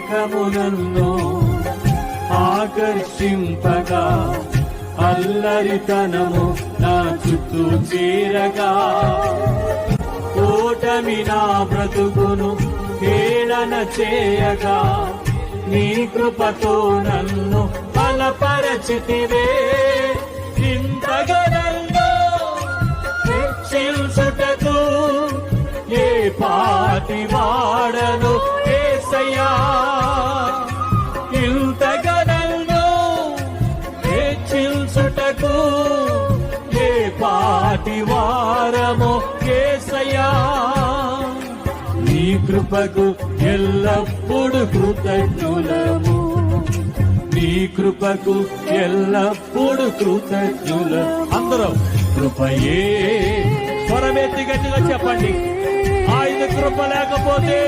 వివేకమునన్ను ఆకర్షింపగా అల్లరితనము నా చుట్టూ చేరగా ఓటమి నా బ్రతుకును హేళన చేయగా నీ కృపతో నన్ను బలపరచితివే. ఇంతగా నన్ను హెచ్చించుటకు ఏ పాటి వాడను యేసయ్యా. ఇంతగా నన్ను హెచ్చించుటకు ఏ పాటి వారము యేసయ్యా. నీ కృపకు ఎల్లప్పుడు కృతజ్ఞులము, నీ కృపకు ఎల్లప్పుడు కృతజ్ఞులు. అందరూ కృపయే స్వరమెత్తి గట్టిగా చెప్పండి. ఆయన కృప లేకపోతే